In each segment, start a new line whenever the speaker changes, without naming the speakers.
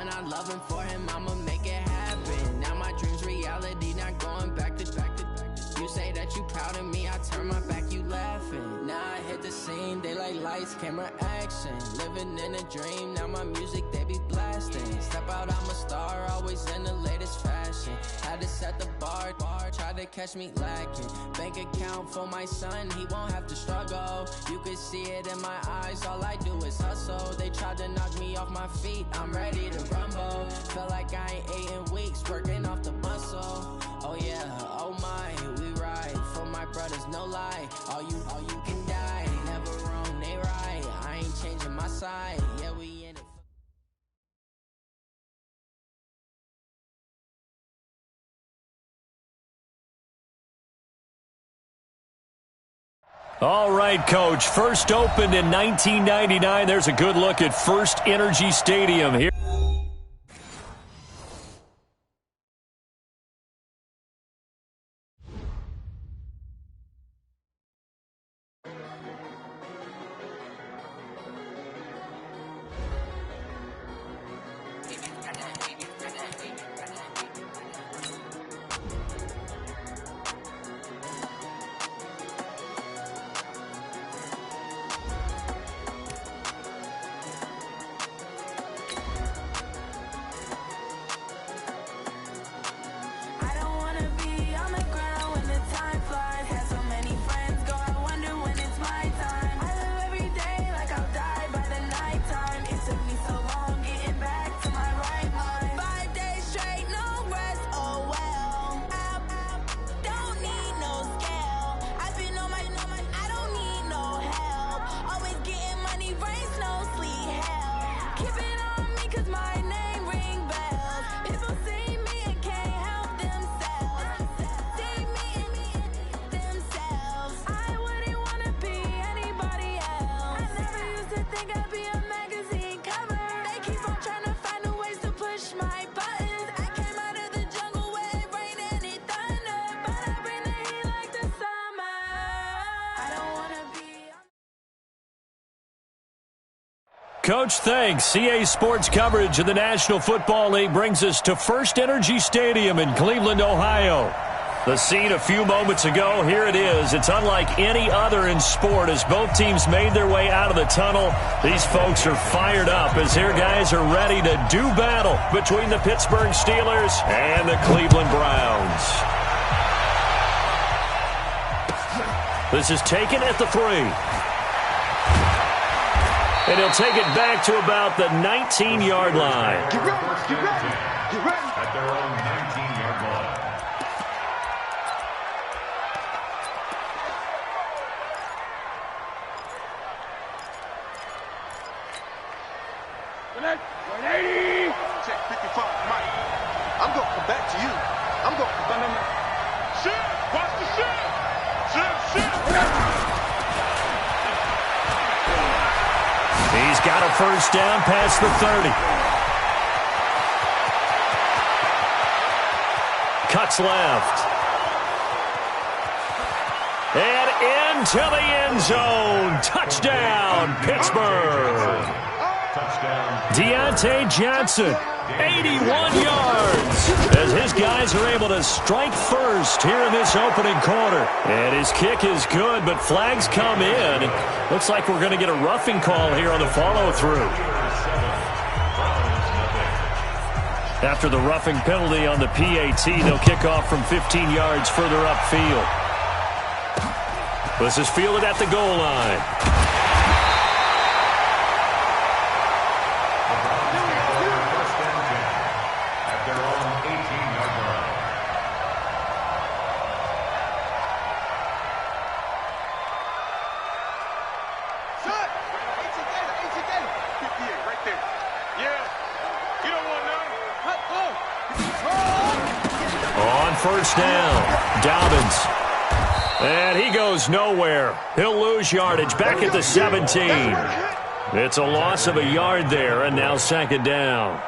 son, I love him for him, I'ma make it happen. Now my dream's reality, not going back to. You say that you proud of me, I turn my back, you laughing. Now I hit the scene, they like lights, camera, action. Living in a dream, now my music, they be blasting. Step out, I'm a star, always in the latest fashion. Had to set the bar, try to catch me lacking. Bank account for my son, he won't have to struggle. You could see it in my eyes, all I do is hustle. They tried to knock me off my feet, I'm ready to rumble. Felt like I ain't ate in weeks, working off the muscle. Oh yeah, oh my, we ride for my brothers, no lie. All you can die, never wrong, they right. I ain't changing my side, yeah, we in it.
All right, Coach. First opened in 1999. There's a good look at First Energy Stadium here. Coach, thanks. CA Sports coverage of the National Football League brings us to First Energy Stadium in Cleveland, Ohio. The scene a few moments ago, here it is. It's unlike any other in sport as both teams made their way out of the tunnel. These folks are fired up as their guys are ready to do battle between the Pittsburgh Steelers and the Cleveland Browns. This is taken at the 3. And he'll take it back to about the 19-yard line.
Get ready. At their own 19-yard line.
Check 55, Mike. I'm going to come back to you. I'm going to come back. Shift. Watch the shift. Shift.
He's got a first down past the 30. Cuts left. And into the end zone. Touchdown, Pittsburgh.
Touchdown.
Deontay Johnson, 81 yards, as his guys are able to strike first here in this opening quarter. And his kick is good, but flags come in. Looks like we're going to get a roughing call here on the follow-through. After the roughing penalty on the PAT, they'll kick off from 15 yards further upfield. This is fielded at the goal line. First down, Dobbins. And he goes nowhere. He'll lose yardage back at the 17. It's a loss of a yard there, and now second down.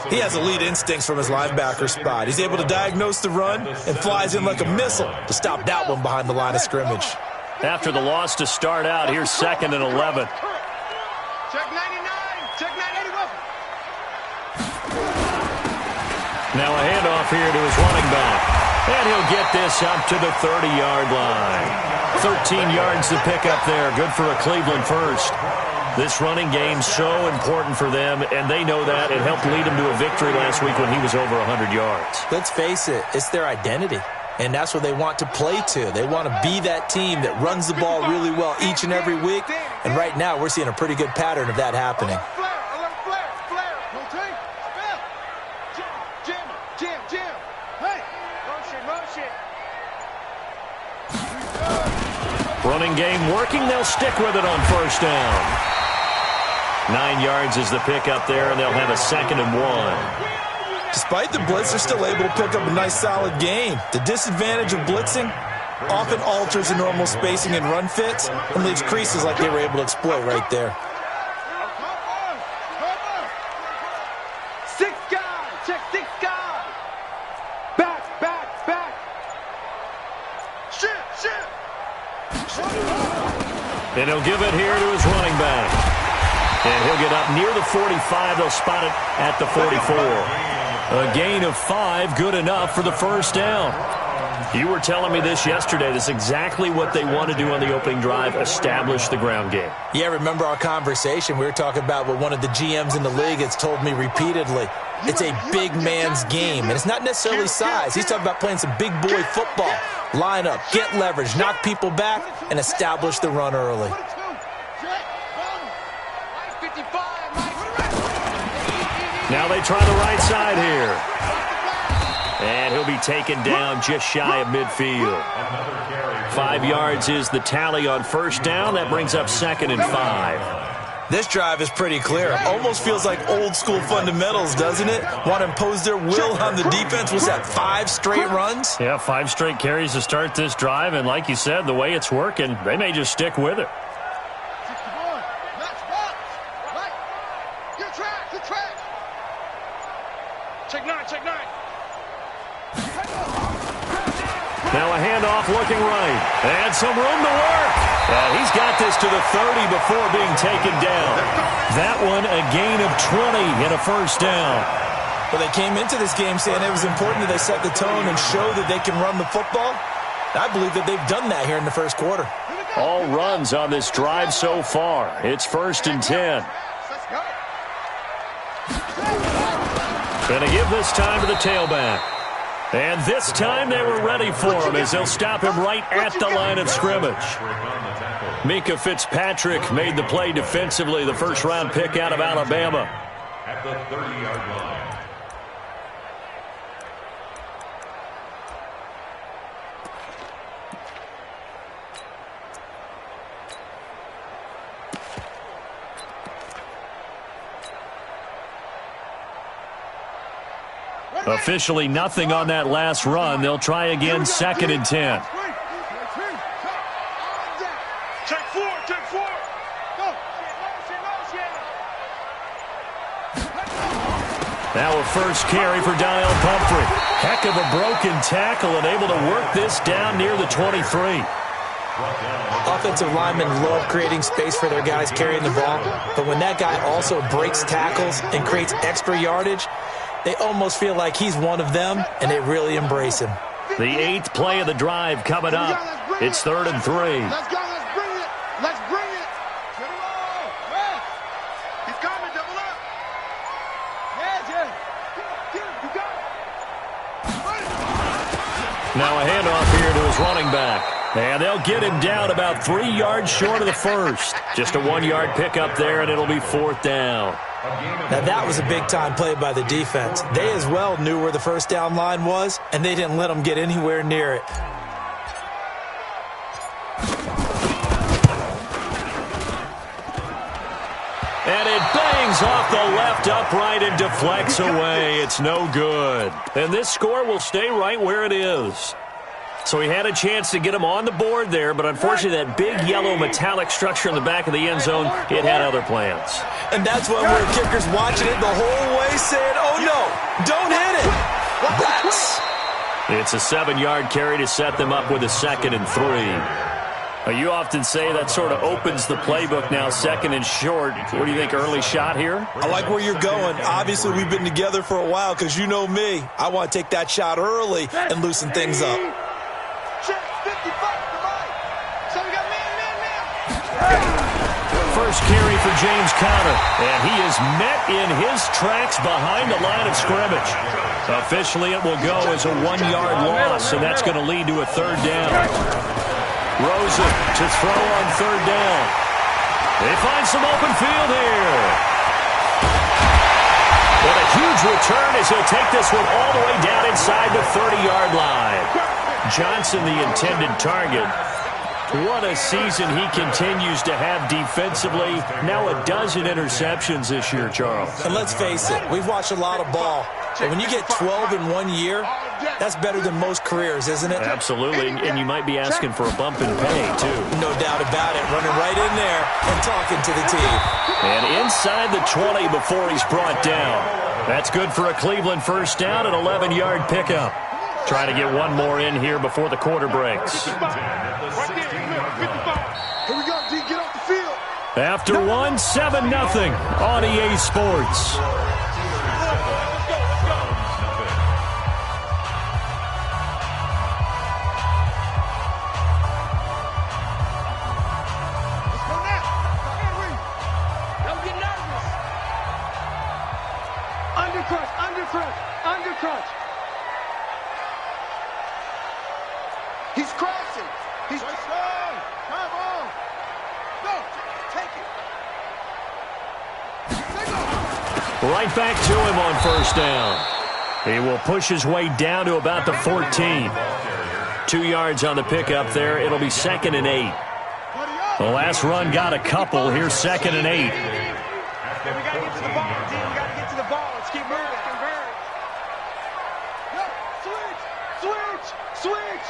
He has elite instincts from his linebacker spot. He's able to diagnose the run and flies in like a missile to stop that one behind the line of scrimmage.
After the loss to start out, here's 2nd and 11.
Check 99. Check 981.
Now a handoff here to his running back. And he'll get this up to the 30-yard line. 13 yards to pick up there. Good for a Cleveland first. This running game so important for them, and they know that. It helped lead them to a victory last week when he was over 100 yards.
Let's face it, it's their identity, and that's what they want to play to. They want to be that team that runs the ball really well each and every week, and right now we're seeing a pretty good pattern of that happening.
Running game working. They'll stick with it on first down. 9 yards is the pickup there, and they'll have a 2nd and 1.
Despite the blitz, they're still able to pick up a nice, solid game. The disadvantage of blitzing often alters the normal spacing and run fits and leaves creases like they were able to exploit right there.
6 guys. Check 6 guys. Back, back, back. Shit.
And he'll give it here to his running back. And he'll get up near the 45. They'll spot it at the 44. A gain of 5, good enough for the first down. You were telling me this yesterday. This is exactly what they want to do on the opening drive, establish the ground game.
Yeah, remember our conversation? We were talking about what one of the GMs in the league has told me repeatedly. It's a big man's game, and it's not necessarily size. He's talking about playing some big boy football. Line up, get leverage, knock people back, and establish the run early.
Now they try the right side here. And he'll be taken down just shy of midfield. 5 yards is the tally on first down. That brings up 2nd and 5.
This drive is pretty clear. Almost feels like old school fundamentals, doesn't it? Want to impose their will on the defense. Was that 5 straight runs?
Yeah, 5 straight carries to start this drive. And like you said, the way it's working, they may just stick with it.
Check 9.
Now a handoff looking right. And some room to work. And he's got this to the 30 before being taken down. That one a gain of 20 and a first down.
Well, they came into this game saying it was important that they set the tone and show that they can run the football. I believe that they've done that here in the first quarter.
All runs on this drive so far. It's 1st and 10. Gonna give this time to the tailback. And this time they were ready for him as they'll stop him right at the line of scrimmage. Mika Fitzpatrick made the play defensively, the first-round pick out of Alabama.
At the 30-yard line.
Officially nothing on that last run. They'll try again, 2nd and 10.
Check 4.
Now a first carry for Daniel Pumphrey. Heck of a broken tackle and able to work this down near the 23.
Offensive linemen love creating space for their guys carrying the ball, but when that guy also breaks tackles and creates extra yardage, they almost feel like he's one of them, and they really embrace him.
The 8th play of the drive coming up. It's 3rd and 3.
Let's go. Let's bring it. Get him on. He's coming. Double up. Yeah. Get him. You got it.
Now a handoff here to his running back. And they'll get him down about 3 yards short of the first. Just a 1-yard pickup there, and it'll be 4th down.
Now that was a big-time play by the defense. They as well knew where the first down line was, and they didn't let them get anywhere near it.
And it bangs off the left upright and deflects away. It's no good. And this score will stay right where it is. So he had a chance to get him on the board there, but unfortunately that big yellow metallic structure in the back of the end zone, it had other plans.
And that's when we're kickers watching it the whole way saying, oh no, don't hit it. That's...
It's a 7-yard carry to set them up with a 2nd and 3. Well, you often say that sort of opens the playbook now, second and short. What do you think, early shot here?
I like where you're going. Obviously, we've been together for a while because you know me. I want to take that shot early and loosen things up.
First carry for James Conner, and he is met in his tracks behind the line of scrimmage. Officially, it will go as a 1-yard loss, and that's going to lead to a third down. Rosen to throw on third down. They find some open field here. But a huge return as he'll take this one all the way down inside the 30-yard line. Johnson, the intended target. What a season he continues to have defensively. Now a dozen interceptions this year, Charles.
And let's face it, we've watched a lot of ball. But when you get 12 in 1 year, that's better than most careers, isn't it?
Absolutely, and you might be asking for a bump in pay, too.
No doubt about it. Running right in there and talking to the team.
And inside the 20 before he's brought down. That's good for a Cleveland first down, an 11-yard pickup. Trying to get one more in here before the quarter breaks. After one, 7-0 on EA Sports.
Undercrunch. He's crashing. He's strong. Come on. Go. Take it.
Right back to him on first down. He will push his way down to about the 14. 2 yards on the pickup there. It'll be 2nd and 8. The last run got a couple. Here's 2nd and 8.
We got to get to the ball, D. We got to get to the ball. Let's keep moving. Switch.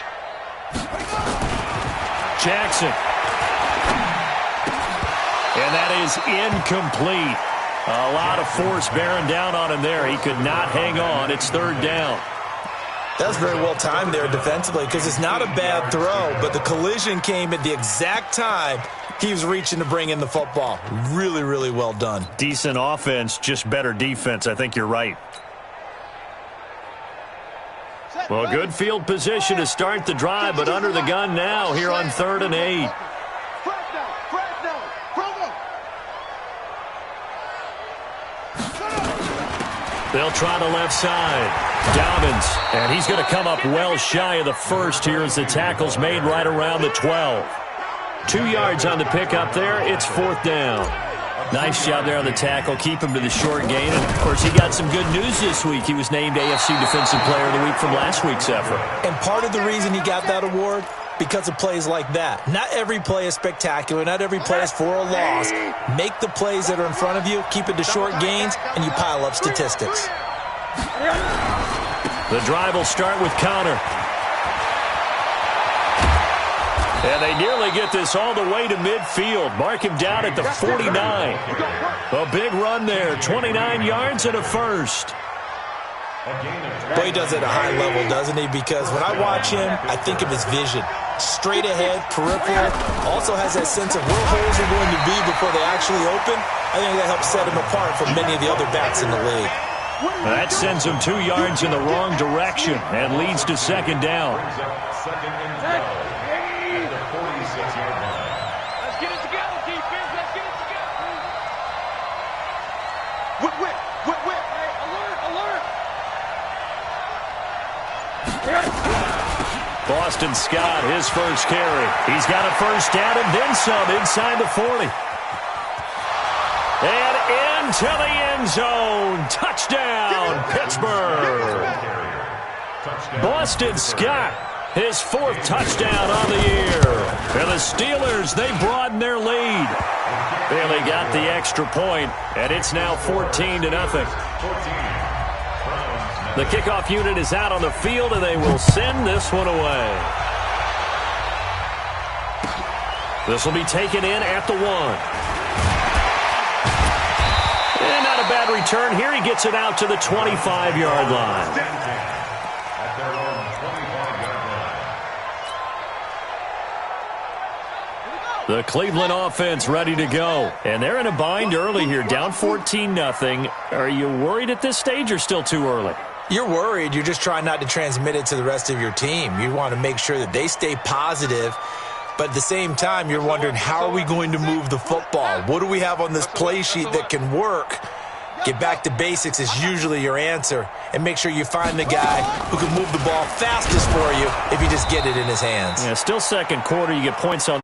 Jackson. And that is incomplete. A lot of force bearing down on him there. He could not hang on. It's 3rd down.
That was very well timed there defensively because it's not a bad throw, but the collision came at the exact time he was reaching to bring in the football. Really, really well done.
Decent offense, just better defense. I think you're right. Well, good field position to start the drive, but under the gun now here on 3rd and 8. They'll try the left side. Dobbins, and he's going to come up well shy of the first here as the tackle's made right around the 12. 2 yards on the pickup there. It's 4th down. Nice job there on the tackle. Keep him to the short gain. And, of course, he got some good news this week. He was named AFC Defensive Player of the Week from last week's effort.
And part of the reason he got that award, because of plays like that. Not every play is spectacular. Not every play is for a loss. Make the plays that are in front of you, keep it to short gains, and you pile up statistics.
The drive will start with Conner. And they nearly get this all the way to midfield. Mark him down at the 49. A big run there. 29 yards and a first.
Boy, he does it at a high level, doesn't he? Because when I watch him, I think of his vision. Straight ahead, peripheral. Also has that sense of where holes are going to be before they actually open. I think that helps set him apart from many of the other backs in the league.
That sends him 2 yards in the wrong direction and leads to 2nd down.
Let's get it together, defense. Let's get it together. Whip. Hey, alert.
Boston Scott, his first carry. He's got a first down and then some inside the 40. And into the end zone. Touchdown, Pittsburgh. Boston Scott, his 4th touchdown on the year. And the Steelers, they broaden their lead. Barely got the extra point, and it's now 14-0. The kickoff unit is out on the field, and they will send this one away. This will be taken in at the 1. And not a bad return here. He gets it out to the 25-yard line. The Cleveland offense ready to go. And they're in a bind early here, down 14-0. Are you worried at this stage or still too early?
You're worried. You're just trying not to transmit it to the rest of your team. You want to make sure that they stay positive. But at the same time, you're wondering, how are we going to move the football? What do we have on this play sheet that can work? Get back to basics is usually your answer. And make sure you find the guy who can move the ball fastest for you if you just get it in his hands.
Yeah, still second quarter. You get points on